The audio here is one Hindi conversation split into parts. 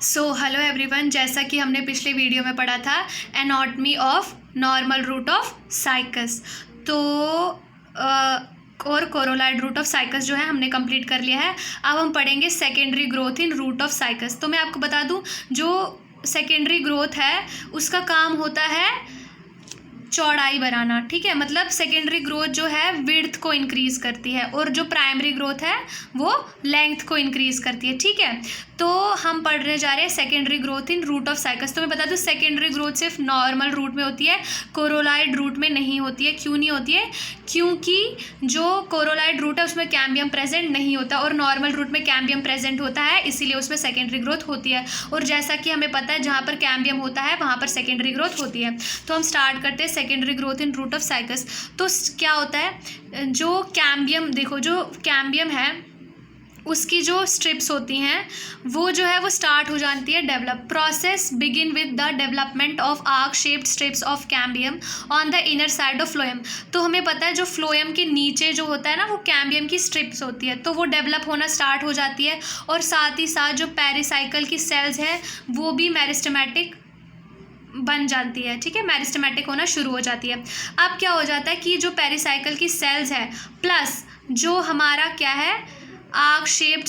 सो हेलो एवरीवन, जैसा कि हमने पिछले वीडियो में पढ़ा था anatomy of normal root of cycas, तो और कोरोलाइड रूट ऑफ साइकस जो है हमने कंप्लीट कर लिया है। अब हम पढ़ेंगे secondary growth in root of cycas. तो मैं आपको बता दूं, जो सेकेंडरी ग्रोथ है उसका काम होता है चौड़ाई बढ़ाना, ठीक है। मतलब सेकेंडरी ग्रोथ जो है विड्थ को इंक्रीज करती है और जो प्राइमरी ग्रोथ है वो लेंथ को इंक्रीज करती है, ठीक है। तो हम पढ़ने जा रहे हैं secondary growth in root of cycas. तो मैं बता दूं, सेकेंडरी ग्रोथ सिर्फ नॉर्मल रूट में होती है, कोरोलाइड रूट में नहीं होती है। क्यों नहीं होती है? क्योंकि जो कोरोलाइड रूट है उसमें कैम्बियम प्रेजेंट नहीं होता और नॉर्मल रूट में कैम्बियम प्रेजेंट होता है, इसीलिए उसमें सेकेंडरी ग्रोथ होती है। और जैसा कि हमें पता है जहाँ पर कैम्बियम होता है वहाँ पर सेकेंडरी ग्रोथ होती है। तो हम स्टार्ट करते हैं secondary growth in root of cycas. तो क्या होता है, जो कैम्बियम, देखो जो कैम्बियम है उसकी जो स्ट्रिप्स होती हैं वो जो है वो स्टार्ट हो जाती है develop. Process begin with the development of arc shaped strips of cambium on the inner side of phloem. तो हमें पता है जो फ्लोएम के नीचे जो होता है ना वो कैम्बियम की स्ट्रिप्स होती है, तो वो डेवलप होना स्टार्ट हो जाती है। और साथ ही साथ जो पेरिसाइकिल की सेल्स है वो भी मेरिस्टेमेटिक बन जाती है, ठीक है, मेरिस्टेमेटिक होना शुरू हो जाती है। अब क्या हो जाता है कि जो पेरिसाइकिल की सेल्स है प्लस जो हमारा क्या है आर्क शेप्ड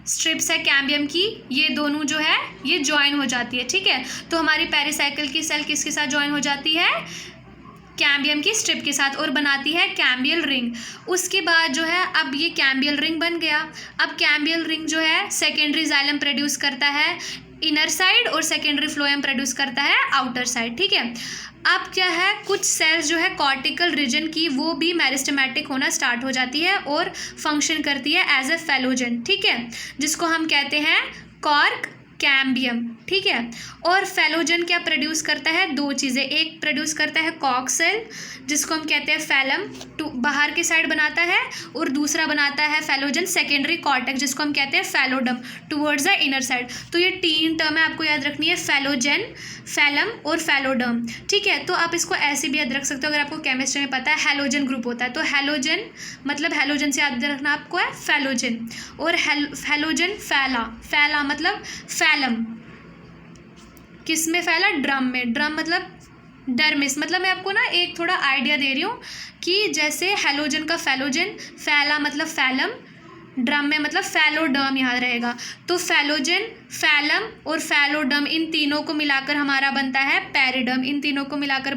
स्ट्रिप्स है कैम्बियम की, ये दोनों जो है ये ज्वाइन हो जाती है, ठीक है। तो हमारी पेरिसाइकिल की सेल किसके साथ ज्वाइन हो जाती है? कैम्बियम की स्ट्रिप के साथ, और बनाती है कैम्बियल रिंग। उसके बाद जो है अब ये कैम्बियल रिंग बन गया। अब कैम्बियल रिंग जो है सेकेंडरी जाइलम प्रोड्यूस करता है इनर साइड और सेकेंडरी फ्लोएम प्रोड्यूस करता है आउटर साइड, ठीक है। अब क्या है, कुछ सेल्स जो है कॉर्टिकल रीजन की वो भी मेरिस्टेमेटिक होना स्टार्ट हो जाती है और फंक्शन करती है एज ए फेलोजन, ठीक है, जिसको हम कहते हैं कॉर्क कैम्बियम, ठीक है। और फेलोजन क्या प्रोड्यूस करता है? दो चीज़ें, एक प्रोड्यूस करता है कॉक सेल जिसको हम कहते हैं फैलम, बाहर की साइड बनाता है, और दूसरा बनाता है फेलोजन सेकेंडरी कॉर्टेक्स जिसको हम कहते हैं फैलोडम टुवर्ड्स द इनर साइड। तो ये तीन टर्म है, आपको याद रखनी है, फेलोजन, फैलम और फैलोडम, ठीक है। तो आप इसको ऐसे भी याद रख सकते हो अगर आपको केमिस्ट्री में पता है हैलोजन ग्रुप होता है, तो हैलोजन मतलब हैलोजन से याद रखना आपको है फैलोजन, और हैलोजन फैला मतलब फैलम, किस में फैला? ड्रम में। ड्रम मतलब डर्मिस, मतलब मैं आपको ना एक थोड़ा आइडिया दे रही हूँ कि जैसे हैलोजन का फैलोजन, फैला मतलब फैलम, ड्रम में मतलब फैलोडर्म याद रहेगा। तो फैलोजन, फैलम और फैलोडर्म इन तीनों को मिलाकर हमारा बनता है पैरिडर्म। इन तीनों को मिलाकर